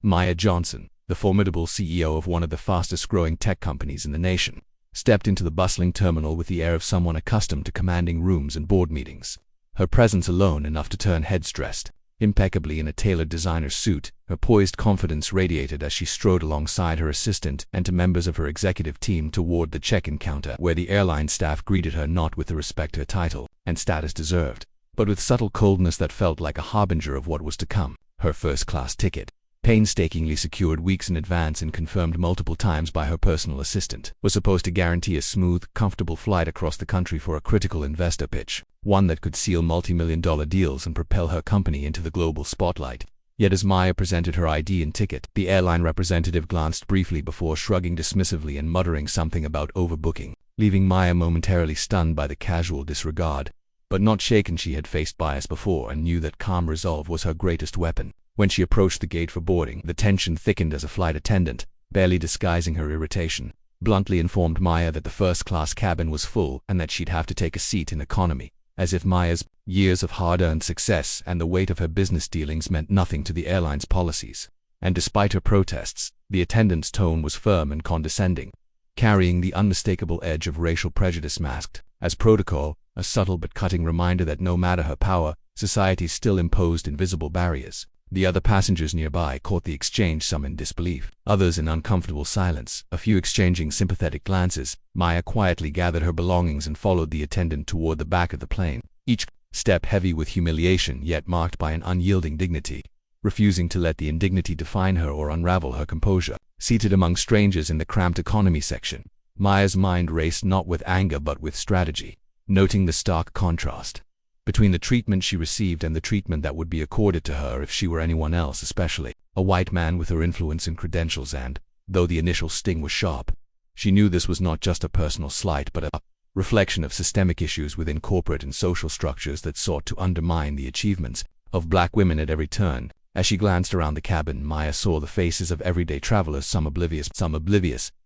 Maya Johnson, the formidable CEO of one of the fastest-growing tech companies in the nation, stepped into the bustling terminal with the air of someone accustomed to commanding rooms and board meetings. Her presence alone enough to turn heads. Dressed impeccably in a tailored designer suit, her poised confidence radiated as she strode alongside her assistant and to members of her executive team toward the check-in counter, where the airline staff greeted her not with the respect her title and status deserved, but with subtle coldness that felt like a harbinger of what was to come. Her first-class ticket, painstakingly secured weeks in advance and confirmed multiple times by her personal assistant, was supposed to guarantee a smooth, comfortable flight across the country for a critical investor pitch, one that could seal multi-million-dollar deals and propel her company into the global spotlight. Yet as Maya presented her ID and ticket, the airline representative glanced briefly before shrugging dismissively and muttering something about overbooking, leaving Maya momentarily stunned by the casual disregard. But not shaken. She had faced bias before and knew that calm resolve was her greatest weapon. When she approached the gate for boarding, the tension thickened as a flight attendant, barely disguising her irritation, bluntly informed Maya that the first-class cabin was full and that she'd have to take a seat in economy, as if Maya's years of hard-earned success and the weight of her business dealings meant nothing to the airline's policies. And despite her protests, the attendant's tone was firm and condescending, carrying the unmistakable edge of racial prejudice masked as protocol, a subtle but cutting reminder that no matter her power, society still imposed invisible barriers. The other passengers nearby caught the exchange, some in disbelief, others in uncomfortable silence, a few exchanging sympathetic glances. Maya quietly gathered her belongings and followed the attendant toward the back of the plane, each step heavy with humiliation yet marked by an unyielding dignity, refusing to let the indignity define her or unravel her composure. Seated among strangers in the cramped economy section, Maya's mind raced not with anger but with strategy, noting the stark contrast between the treatment she received and the treatment that would be accorded to her if she were anyone else, especially a white man with her influence and credentials. And, though the initial sting was sharp, she knew this was not just a personal slight but a reflection of systemic issues within corporate and social structures that sought to undermine the achievements of black women at every turn. As she glanced around the cabin, Maya saw the faces of everyday travelers, some oblivious,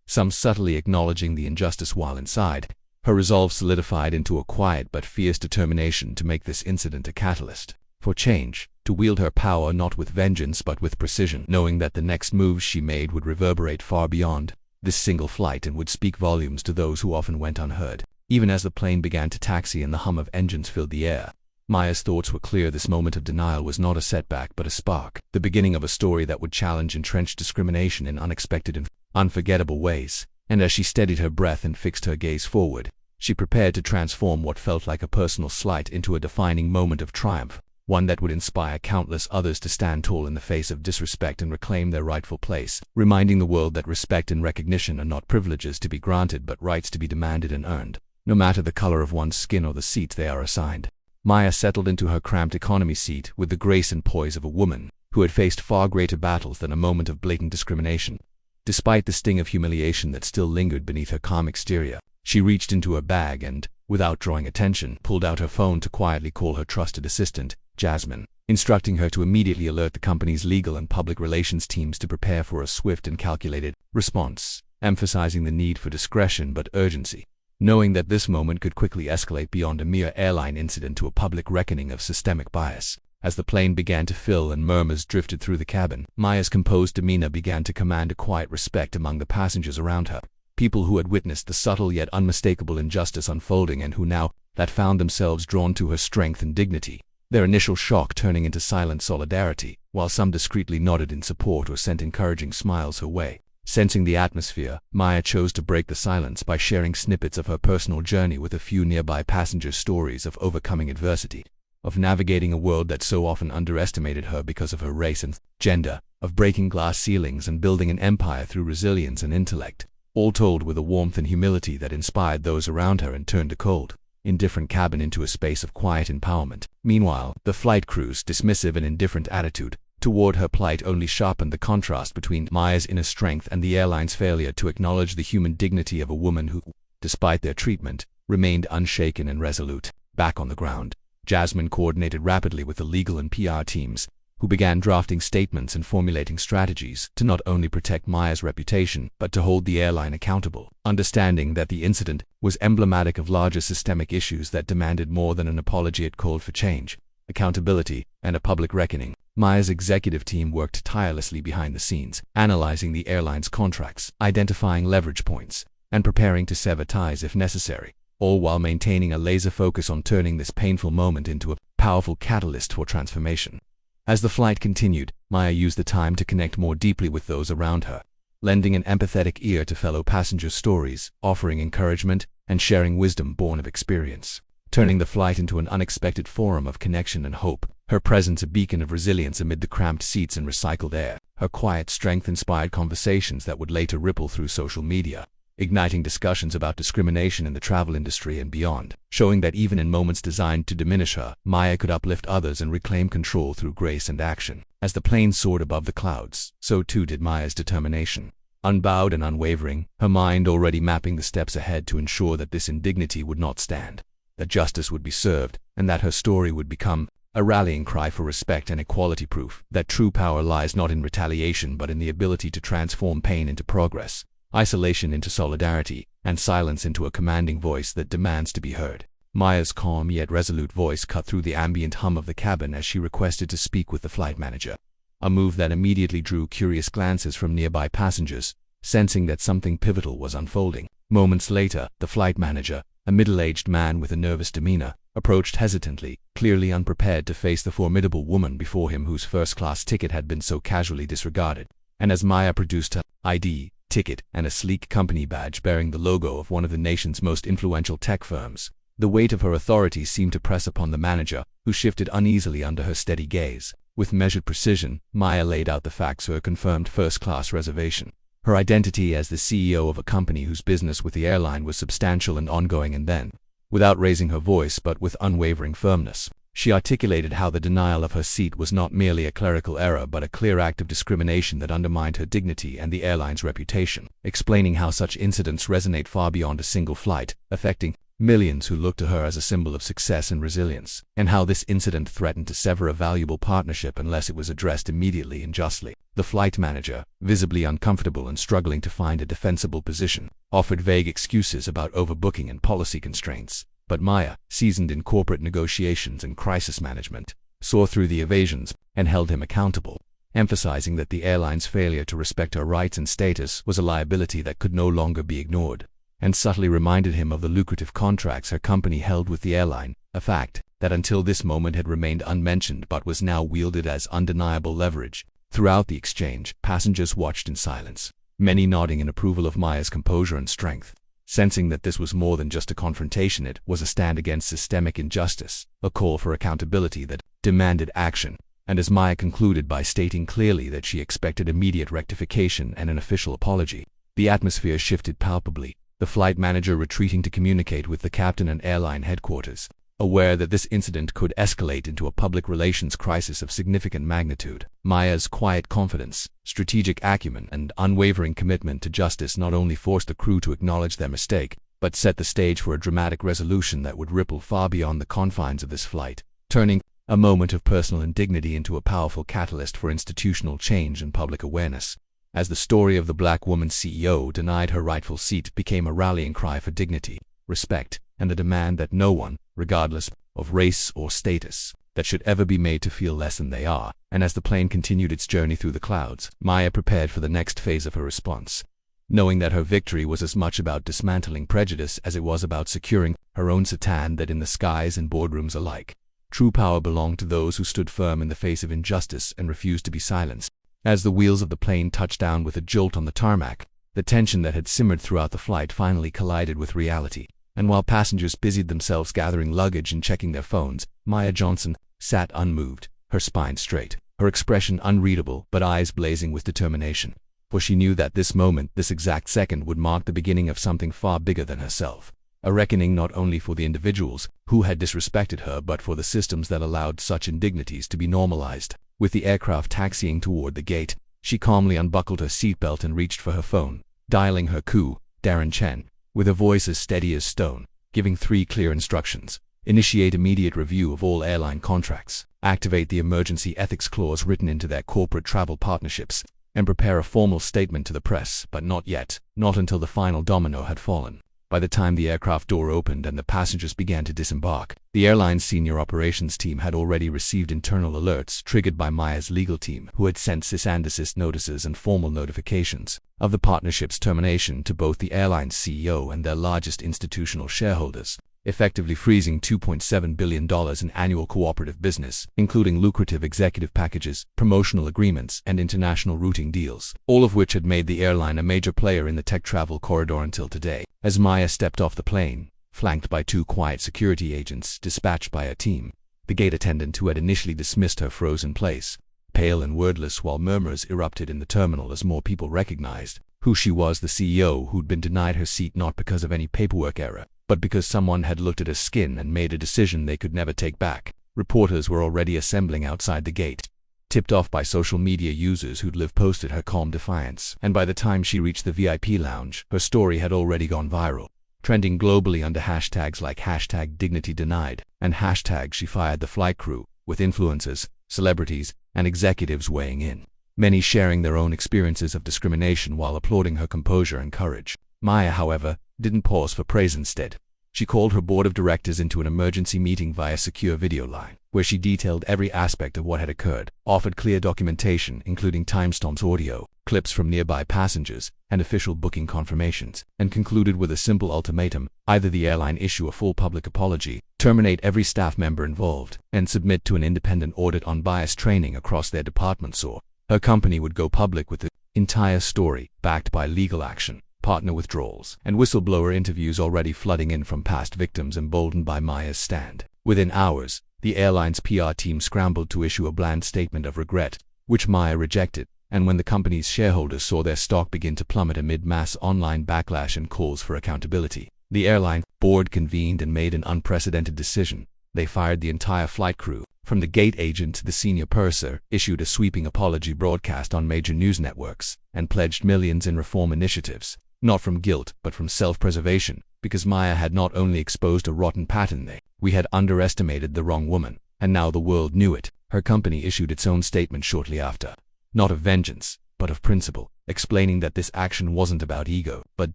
some subtly acknowledging the injustice while inside. Her resolve solidified into a quiet but fierce determination to make this incident a catalyst for change, to wield her power not with vengeance but with precision, knowing that the next moves she made would reverberate far beyond this single flight and would speak volumes to those who often went unheard. Even as the plane began to taxi and the hum of engines filled the air, Maya's thoughts were clear. This moment of denial was not a setback but a spark, the beginning of a story that would challenge entrenched discrimination in unexpected and unforgettable ways. And as she steadied her breath and fixed her gaze forward, she prepared to transform what felt like a personal slight into a defining moment of triumph, one that would inspire countless others to stand tall in the face of disrespect and reclaim their rightful place, reminding the world that respect and recognition are not privileges to be granted but rights to be demanded and earned, no matter the color of one's skin or the seat they are assigned. Maya settled into her cramped economy seat with the grace and poise of a woman who had faced far greater battles than a moment of blatant discrimination. Despite the sting of humiliation that still lingered beneath her calm exterior, she reached into her bag and, without drawing attention, pulled out her phone to quietly call her trusted assistant, Jasmine, instructing her to immediately alert the company's legal and public relations teams to prepare for a swift and calculated response, emphasizing the need for discretion but urgency, knowing that this moment could quickly escalate beyond a mere airline incident to a public reckoning of systemic bias. As the plane began to fill and murmurs drifted through the cabin, Maya's composed demeanor began to command a quiet respect among the passengers around her, people who had witnessed the subtle yet unmistakable injustice unfolding and who now found themselves drawn to her strength and dignity, their initial shock turning into silent solidarity, while some discreetly nodded in support or sent encouraging smiles her way. Sensing the atmosphere, Maya chose to break the silence by sharing snippets of her personal journey with a few nearby passengers, stories of overcoming adversity, of navigating a world that so often underestimated her because of her race and gender, of breaking glass ceilings and building an empire through resilience and intellect, all told with a warmth and humility that inspired those around her and turned a cold, indifferent cabin into a space of quiet empowerment. Meanwhile, the flight crew's dismissive and indifferent attitude toward her plight only sharpened the contrast between Maya's inner strength and the airline's failure to acknowledge the human dignity of a woman who, despite their treatment, remained unshaken and resolute. Back on the ground, Jasmine coordinated rapidly with the legal and PR teams, who began drafting statements and formulating strategies to not only protect Maya's reputation but to hold the airline accountable, understanding that the incident was emblematic of larger systemic issues that demanded more than an apology. It called for change, accountability, and a public reckoning. Maya's executive team worked tirelessly behind the scenes, analyzing the airline's contracts, identifying leverage points, and preparing to sever ties if necessary, all while maintaining a laser focus on turning this painful moment into a powerful catalyst for transformation. As the flight continued, Maya used the time to connect more deeply with those around her, lending an empathetic ear to fellow passengers' stories, offering encouragement, and sharing wisdom born of experience, turning the flight into an unexpected forum of connection and hope. Her presence a beacon of resilience amid the cramped seats and recycled air. Her quiet strength inspired conversations that would later ripple through social media, igniting discussions about discrimination in the travel industry and beyond, showing that even in moments designed to diminish her, Maya could uplift others and reclaim control through grace and action. As the plane soared above the clouds, so too did Maya's determination. Unbowed and unwavering, her mind already mapping the steps ahead to ensure that this indignity would not stand, that justice would be served, and that her story would become a rallying cry for respect and equality, proof that true power lies not in retaliation but in the ability to transform pain into progress, isolation into solidarity, and silence into a commanding voice that demands to be heard. Maya's calm yet resolute voice cut through the ambient hum of the cabin as she requested to speak with the flight manager, a move that immediately drew curious glances from nearby passengers, sensing that something pivotal was unfolding. Moments later, the flight manager, a middle-aged man with a nervous demeanor, approached hesitantly, clearly unprepared to face the formidable woman before him whose first-class ticket had been so casually disregarded. And as Maya produced her ID, ticket, and a sleek company badge bearing the logo of one of the nation's most influential tech firms, the weight of her authority seemed to press upon the manager, who shifted uneasily under her steady gaze. With measured precision, Maya laid out the facts of her confirmed first-class reservation. Her identity as the CEO of a company whose business with the airline was substantial and ongoing, and then, without raising her voice but with unwavering firmness, she articulated how the denial of her seat was not merely a clerical error but a clear act of discrimination that undermined her dignity and the airline's reputation, explaining how such incidents resonate far beyond a single flight, affecting millions who look to her as a symbol of success and resilience, and how this incident threatened to sever a valuable partnership unless it was addressed immediately and justly. The flight manager, visibly uncomfortable and struggling to find a defensible position, offered vague excuses about overbooking and policy constraints, but Maya, seasoned in corporate negotiations and crisis management, saw through the evasions and held him accountable, emphasizing that the airline's failure to respect her rights and status was a liability that could no longer be ignored, and subtly reminded him of the lucrative contracts her company held with the airline, a fact that until this moment had remained unmentioned but was now wielded as undeniable leverage. Throughout the exchange, passengers watched in silence, many nodding in approval of Maya's composure and strength, sensing that this was more than just a confrontation. It was a stand against systemic injustice, a call for accountability that demanded action. And as Maya concluded by stating clearly that she expected immediate rectification and an official apology, the atmosphere shifted palpably, the flight manager retreating to communicate with the captain and airline headquarters, aware that this incident could escalate into a public relations crisis of significant magnitude. Maya's quiet confidence, strategic acumen, and unwavering commitment to justice not only forced the crew to acknowledge their mistake, but set the stage for a dramatic resolution that would ripple far beyond the confines of this flight, turning a moment of personal indignity into a powerful catalyst for institutional change and public awareness. As the story of the black woman CEO denied her rightful seat became a rallying cry for dignity, respect, and the demand that no one, regardless of race or status, that should ever be made to feel less than they are. And as the plane continued its journey through the clouds, Maya prepared for the next phase of her response, knowing that her victory was as much about dismantling prejudice as it was about securing her own stand that in the skies and boardrooms alike, true power belonged to those who stood firm in the face of injustice and refused to be silenced. As the wheels of the plane touched down with a jolt on the tarmac, the tension that had simmered throughout the flight finally collided with reality. And while passengers busied themselves gathering luggage and checking their phones, Maya Johnson sat unmoved, her spine straight, her expression unreadable but eyes blazing with determination. For she knew that this moment, this exact second, would mark the beginning of something far bigger than herself. A reckoning not only for the individuals who had disrespected her but for the systems that allowed such indignities to be normalized. With the aircraft taxiing toward the gate, she calmly unbuckled her seatbelt and reached for her phone, dialing her coup, Darren Chen, with a voice as steady as stone, giving 3 clear instructions. Initiate immediate review of all airline contracts, activate the emergency ethics clause written into their corporate travel partnerships, and prepare a formal statement to the press, but not yet, not until the final domino had fallen. By the time the aircraft door opened and the passengers began to disembark, the airline's senior operations team had already received internal alerts triggered by Maya's legal team, who had sent cease and desist notices and formal notifications of the partnership's termination to both the airline's CEO and their largest institutional shareholders, effectively freezing $2.7 billion in annual cooperative business, including lucrative executive packages, promotional agreements, and international routing deals, all of which had made the airline a major player in the tech travel corridor until today. As Maya stepped off the plane, flanked by two quiet security agents dispatched by her team, the gate attendant who had initially dismissed her froze in place, pale and wordless, while murmurs erupted in the terminal as more people recognized who she was, the CEO who'd been denied her seat not because of any paperwork error, but because someone had looked at her skin and made a decision they could never take back. Reporters were already assembling outside the gate, tipped off by social media users who'd live posted her calm defiance, and by the time she reached the VIP lounge, her story had already gone viral, trending globally under hashtags like #DignityDenied and #SheFired the flight crew, with influencers, celebrities, and executives weighing in, many sharing their own experiences of discrimination while applauding her composure and courage. Maya, however, didn't pause for praise. Instead, she called her board of directors into an emergency meeting via secure video line, where she detailed every aspect of what had occurred, offered clear documentation including timestamps, audio clips from nearby passengers, and official booking confirmations, and concluded with a simple ultimatum: either the airline issue a full public apology, terminate every staff member involved, and submit to an independent audit on bias training across their departments, or her company would go public with the entire story, backed by legal action, partner withdrawals, and whistleblower interviews already flooding in from past victims emboldened by Maya's stand. Within hours, the airline's PR team scrambled to issue a bland statement of regret, which Maya rejected, and when the company's shareholders saw their stock begin to plummet amid mass online backlash and calls for accountability, the airline board convened and made an unprecedented decision. They fired the entire flight crew, from the gate agent to the senior purser, issued a sweeping apology broadcast on major news networks, and pledged millions in reform initiatives, not from guilt but from self-preservation, because Maya had not only exposed a rotten pattern, we had underestimated the wrong woman, and now the world knew it. Her company issued its own statement shortly after, not of vengeance, but of principle, explaining that this action wasn't about ego, but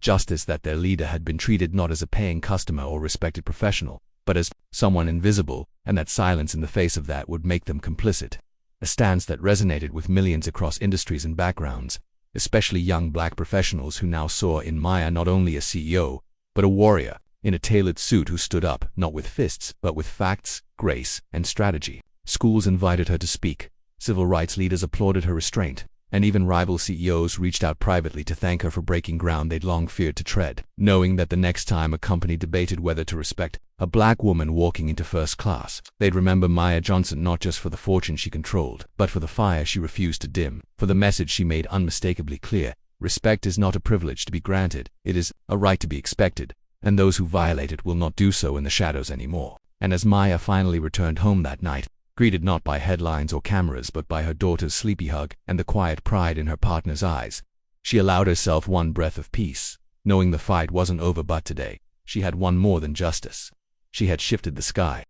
justice, that their leader had been treated not as a paying customer or respected professional, but as someone invisible, and that silence in the face of that would make them complicit. A stance that resonated with millions across industries and backgrounds, especially young black professionals who now saw in Maya not only a CEO, but a warrior in a tailored suit who stood up not with fists, but with facts, grace, and strategy. Schools invited her to speak, civil rights leaders applauded her restraint, and even rival CEOs reached out privately to thank her for breaking ground they'd long feared to tread, knowing that the next time a company debated whether to respect a black woman walking into first class, they'd remember Maya Johnson not just for the fortune she controlled, but for the fire she refused to dim, for the message she made unmistakably clear: respect is not a privilege to be granted, it is a right to be expected, and those who violate it will not do so in the shadows anymore. And as Maya finally returned home that night, greeted not by headlines or cameras but by her daughter's sleepy hug and the quiet pride in her partner's eyes, she allowed herself one breath of peace, knowing the fight wasn't over. But today, she had won more than justice. She had shifted the sky.